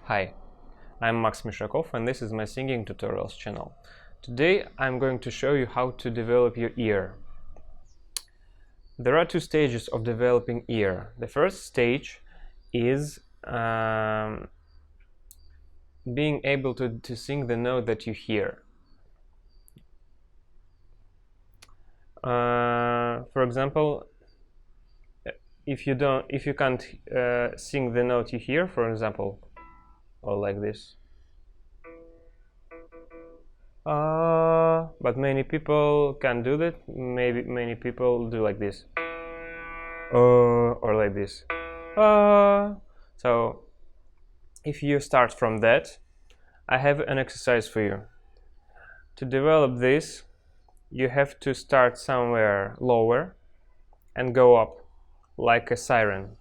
Hi, I'm Max Mishakov and this is my singing tutorials channel. Today I'm going to show you how to develop your ear. There are two stages of developing ear. The first stage is being able to sing the note that you hear. For example, if you can't sing the note you hear, for example, or like this. But many people can do that. Maybe many people do like this, or like this. So if you start from that, I have an exercise for you. To develop this, you have to start somewhere lower and go up like a siren.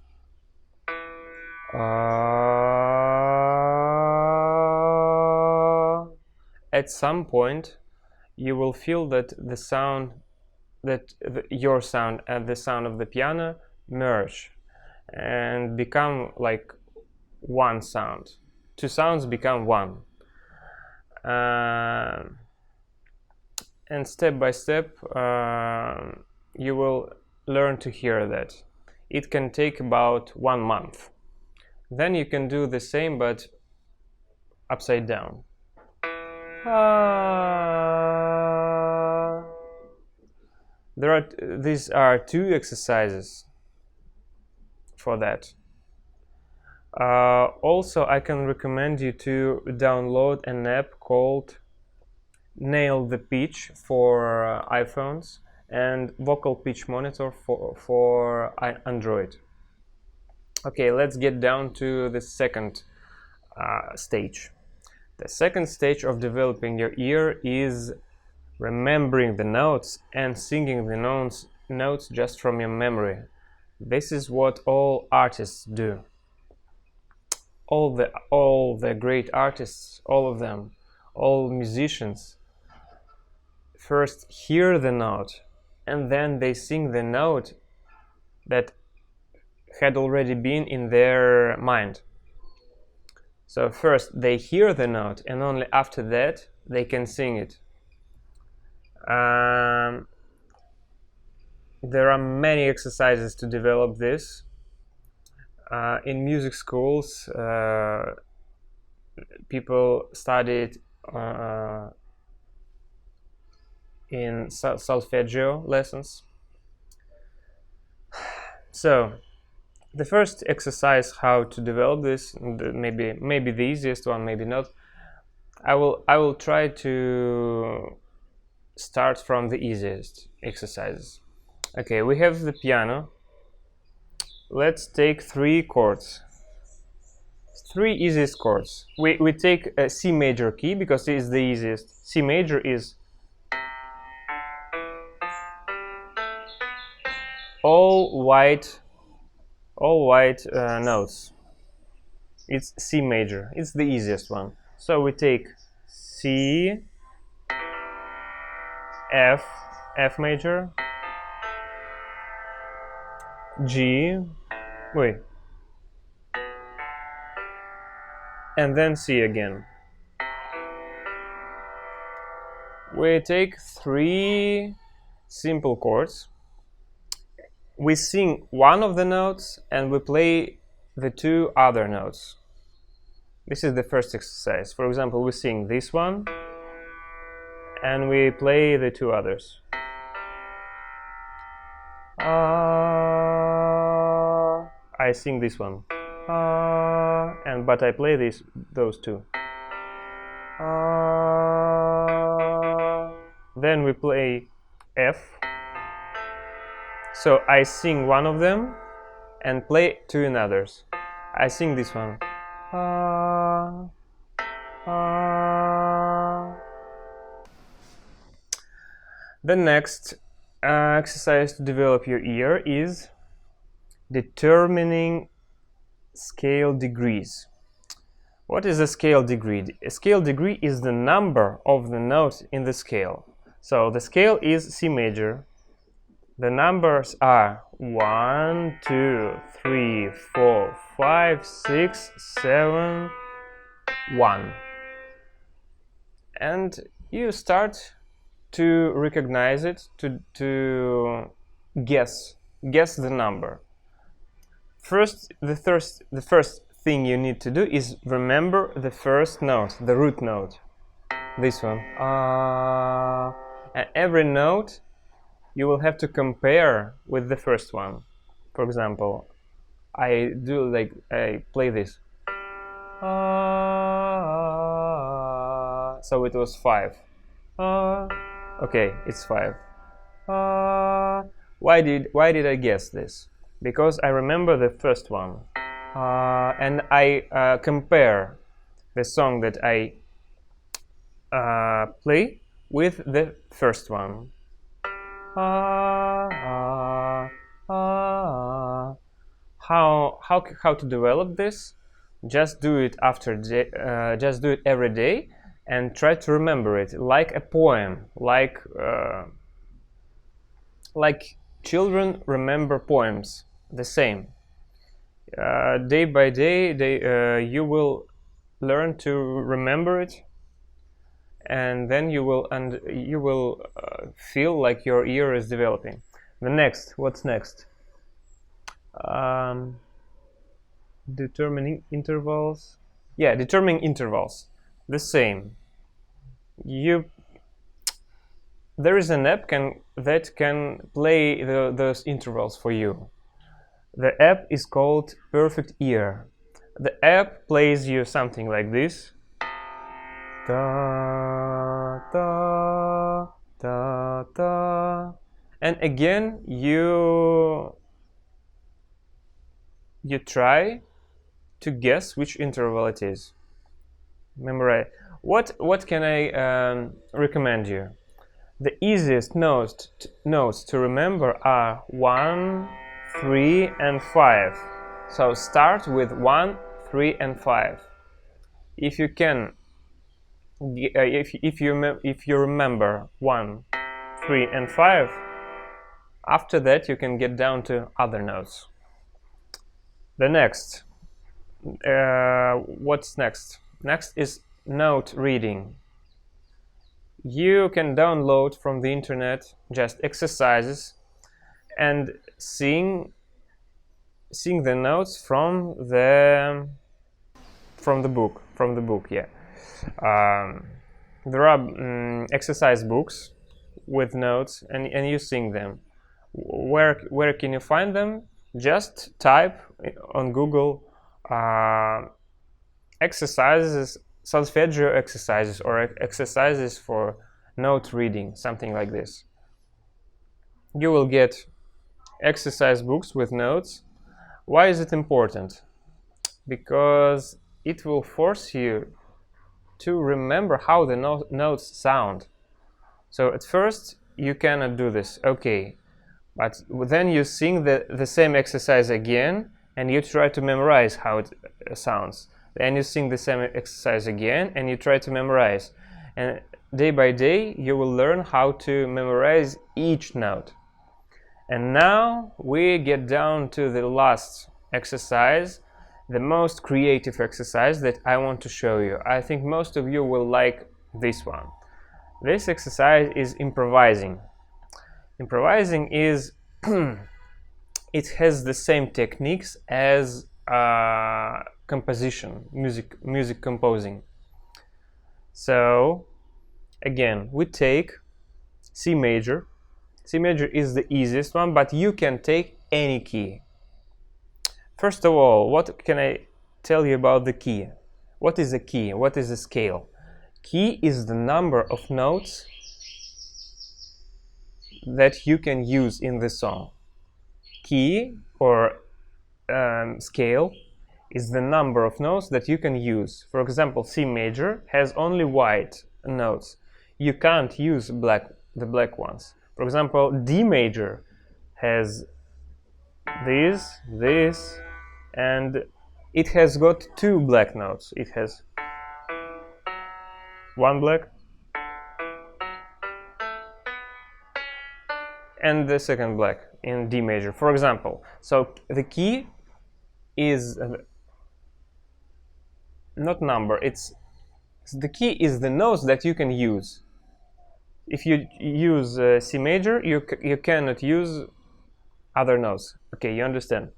At some point you will feel that the sound your sound and the sound of the piano merge and become like one sound. Two sounds become one, and step by step you will learn to hear that. It can take about 1 month. Then you can do the same but upside down. These are two exercises for that. Also, I can recommend you to download an app called Nail the Pitch for iPhones and Vocal Pitch Monitor for Android. Okay, let's get down to the second stage. The second stage of developing your ear is remembering the notes and singing the notes just from your memory. This is what all artists do. All the great artists, all of them, all musicians, first hear the note and then they sing the note that had already been in their mind. So first they hear the note and only after that they can sing it. There are many exercises to develop this. In music schools, people studied in solfeggio lessons. So the first exercise how to develop this, maybe the easiest one, maybe not. I will try to start from the easiest exercises. Okay, we have the piano. Let's take 3 chords. 3 easiest chords. We take a C major key because it is the easiest. C major is all white notes. It's C major. It's the easiest one. So we take C, F major, G, and then C again. We take 3 simple chords. We sing one of the notes and we play the 2 other notes. This is the first exercise. For example, we sing this one and we play the 2 others. I sing this one, but I play those 2. Then we play F. So I sing one of them and play 2 others. I sing this one. The next exercise to develop your ear is determining scale degrees. What is a scale degree? A scale degree is the number of the notes in the scale. So the scale is C major. The numbers are 1, 2, 3, 4, 5, 6, 7, 1. And you start to recognize it, to guess the number. The first thing you need to do is remember the first note, the root note. This one. And every note you will have to compare with the first one. For example, I play this. So it was 5. Okay, it's 5. Why did I guess this? Because I remember the first one, and I compare the song that I play with the first one. How to develop this? Just do it just do it every day, and try to remember it like a poem, like children remember poems. The same. Day by day, you will learn to remember it, and then you will feel like your ear is developing. What's next? Determining intervals. Yeah, determining intervals. The same. There is an app that can play those intervals for you. The app is called Perfect Ear. The app plays you something like this. Da, da, da, da. And again, you try to guess which interval it is. Memorize. What can I recommend you? The easiest notes to remember are 1, 3, and 5. So start with 1, 3, and 5. If you can, if you remember 1, 3, and 5, after that you can get down to other notes. The next, what's next? Next is note reading. You can download from the internet just exercises and sing the notes from the book. Yeah, there are exercise books with notes, and you sing them. Where can you find them? Just type on Google exercises, solfeggio exercises, or exercises for note reading, something like this. You will get exercise books with notes. Why is it important? Because it will force you to remember how the notes sound. So at first you cannot do this, okay, but then you sing the same exercise again, and you try to memorize how it sounds. Then you sing the same exercise again, and you try to memorize. And day by day, you will learn how to memorize each note. And now we get down to the last exercise, the most creative exercise that I want to show you. I think most of you will like this one. This exercise is improvising. Improvising is it has the same techniques as composition, music composing. So again, we take C major. C major is the easiest one, but you can take any key. First of all, what can I tell you about the key? What is a key? What is a scale? Key is the number of notes that you can use in the song. Key or scale is the number of notes that you can use. For example, C major has only white notes. You can't use the black ones. For example, D major has this, and it has got 2 black notes. It has 1 black and the second black in D major, for example. So the key is not number. It's the key is the notes that you can use. If you use C major, you cannot use other notes. Okay, you understand.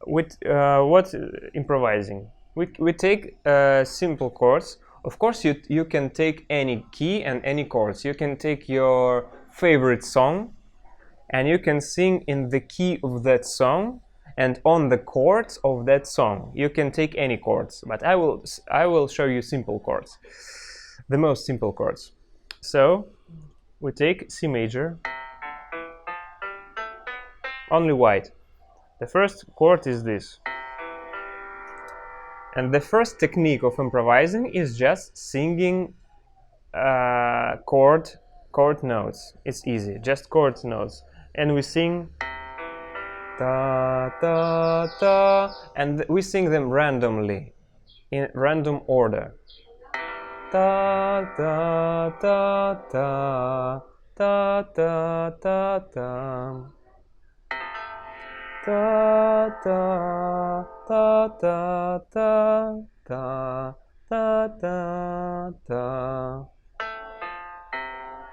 With what improvising? We take simple chords. Of course, you can take any key and any chords. You can take your favorite song, and you can sing in the key of that song and on the chords of that song. You can take any chords, but I will show you simple chords, the most simple chords. So we take C major, only white. The first chord is this. And the first technique of improvising is just singing chord notes. It's easy, just chord notes. And we sing ta ta ta, and we sing them randomly, in random order. Ta ta ta ta ta ta ta ta ta ta ta ta ta ta ta ta ta,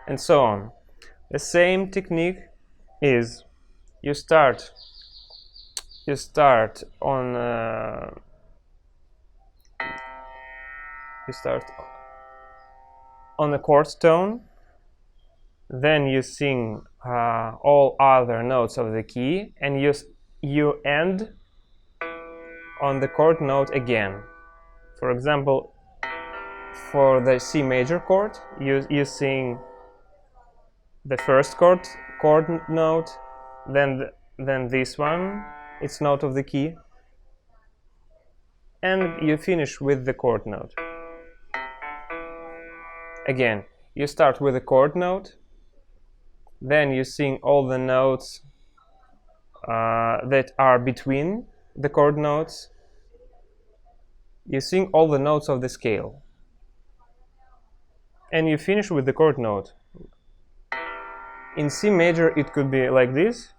and so on. The same technique is you start on a chord tone, then you sing all other notes of the key, and you end on the chord note again. For example, for the C major chord, you sing the first chord note, then this one, it's note of the key, and you finish with the chord note. Again, you start with the chord note, then you sing all the notes that are between the chord notes. You sing all the notes of the scale, and you finish with the chord note. In C major, it could be like this,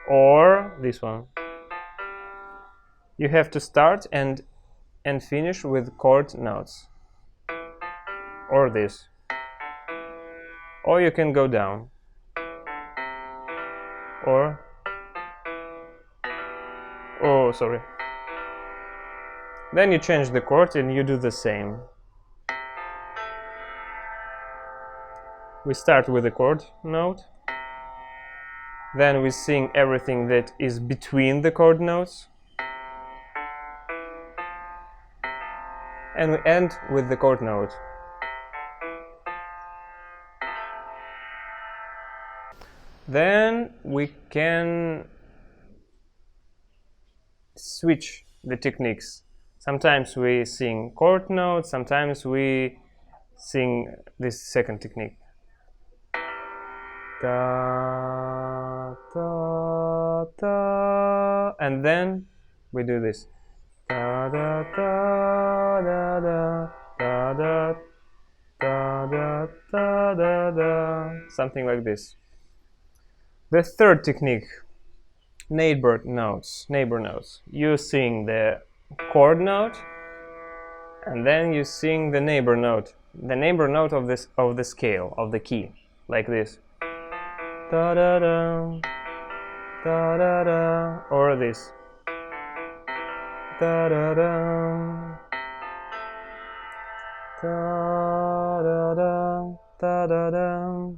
or this one. You have to start and finish with chord notes, or this, or you can go down, or oh, sorry. Then you change the chord and you do the same. We start with the chord note, then we sing everything that is between the chord notes, and we end with the chord note. Then we can switch the techniques. Sometimes we sing chord notes, sometimes we sing this second technique. Ta, ta, ta, and then we do this. Ta, da, ta, da, da, da, da, da, da, da, da, da, something like this. The third technique, neighbor notes. You sing the chord note, and then you sing the neighbor note of the scale, of the key, like this. Da da da, da da da, or this. Da da da, da da da, da da da.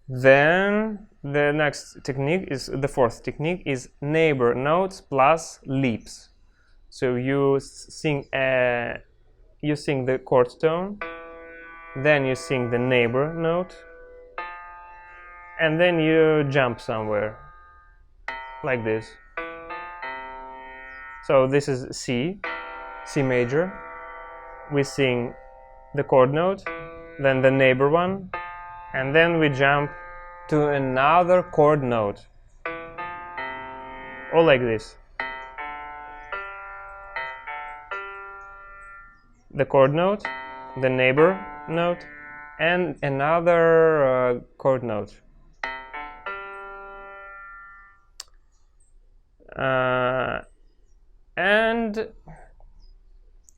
Then the next technique is the fourth technique is neighbor notes plus leaps. So you sing the chord tone, then you sing the neighbor note, and then you jump somewhere like this. So this is C major. We sing the chord note, then the neighbor one, and then we jump to another chord note, or like this. The chord note, the neighbor note, and another chord note. and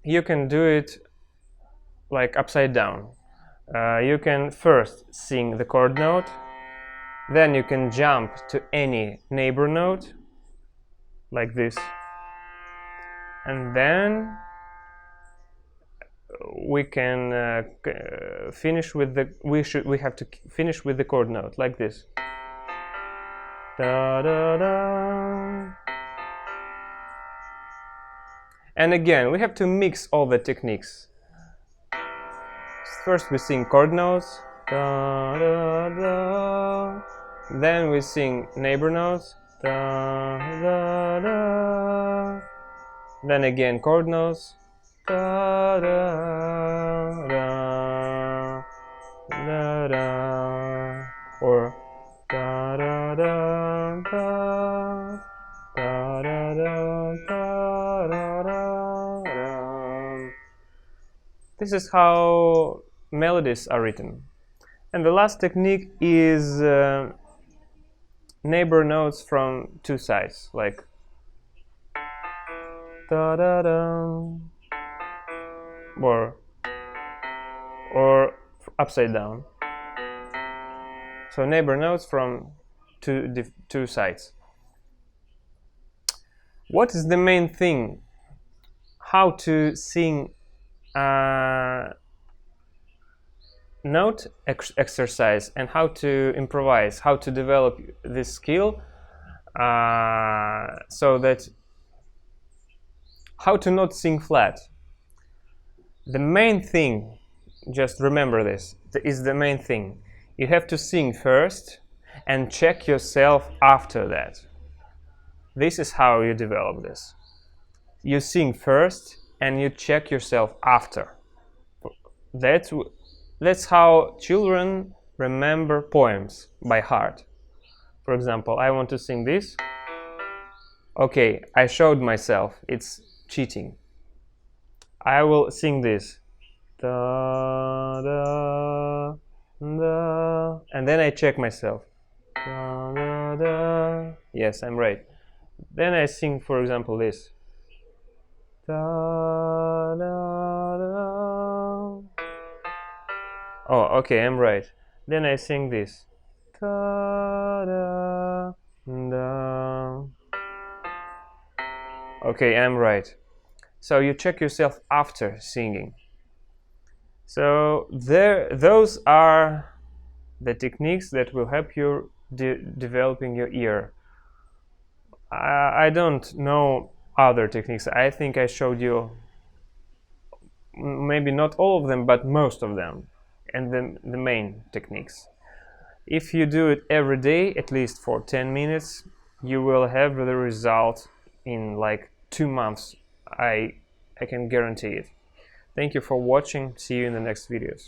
you can do it like upside down. You can first sing the chord note, then you can jump to any neighbor note like this, and then we can finish with the we have to finish with the chord note like this. Da, da, da. And again, we have to mix all the techniques. First we sing chord notes, da, da, da. Then we sing neighbor notes, da, da, da. Then again chord notes, da, da, da, da, da. Or da, da, da, da, da, da, da, da, da, da. This is how melodies are written. And the last technique is neighbor notes from two sides, like da da da, or upside down. So neighbor notes from two sides. What is the main thing? How to sing note exercise and how to improvise, how to develop this skill, so that how to not sing flat. The main thing, just remember this, is the main thing. You have to sing first and check yourself after that. This is how you develop this. You sing first and you check yourself after. That's how children remember poems by heart. For example, I want to sing this. Okay, I showed myself, it's cheating. I will sing this. Da, da, da, and then I check myself. Da, da, da. Yes, I'm right. Then I sing, for example, this. Da, da, da. Oh, okay, I'm right. Then I sing this. Da, da, da. Okay, I'm right. So you check yourself after singing. So those are the techniques that will help you developing your ear. I don't know other techniques. I think I showed you maybe not all of them, but most of them, and the main techniques. If you do it every day, at least for 10 minutes, you will have the result in like 2 months. I can guarantee it. Thank you for watching. See you in the next videos.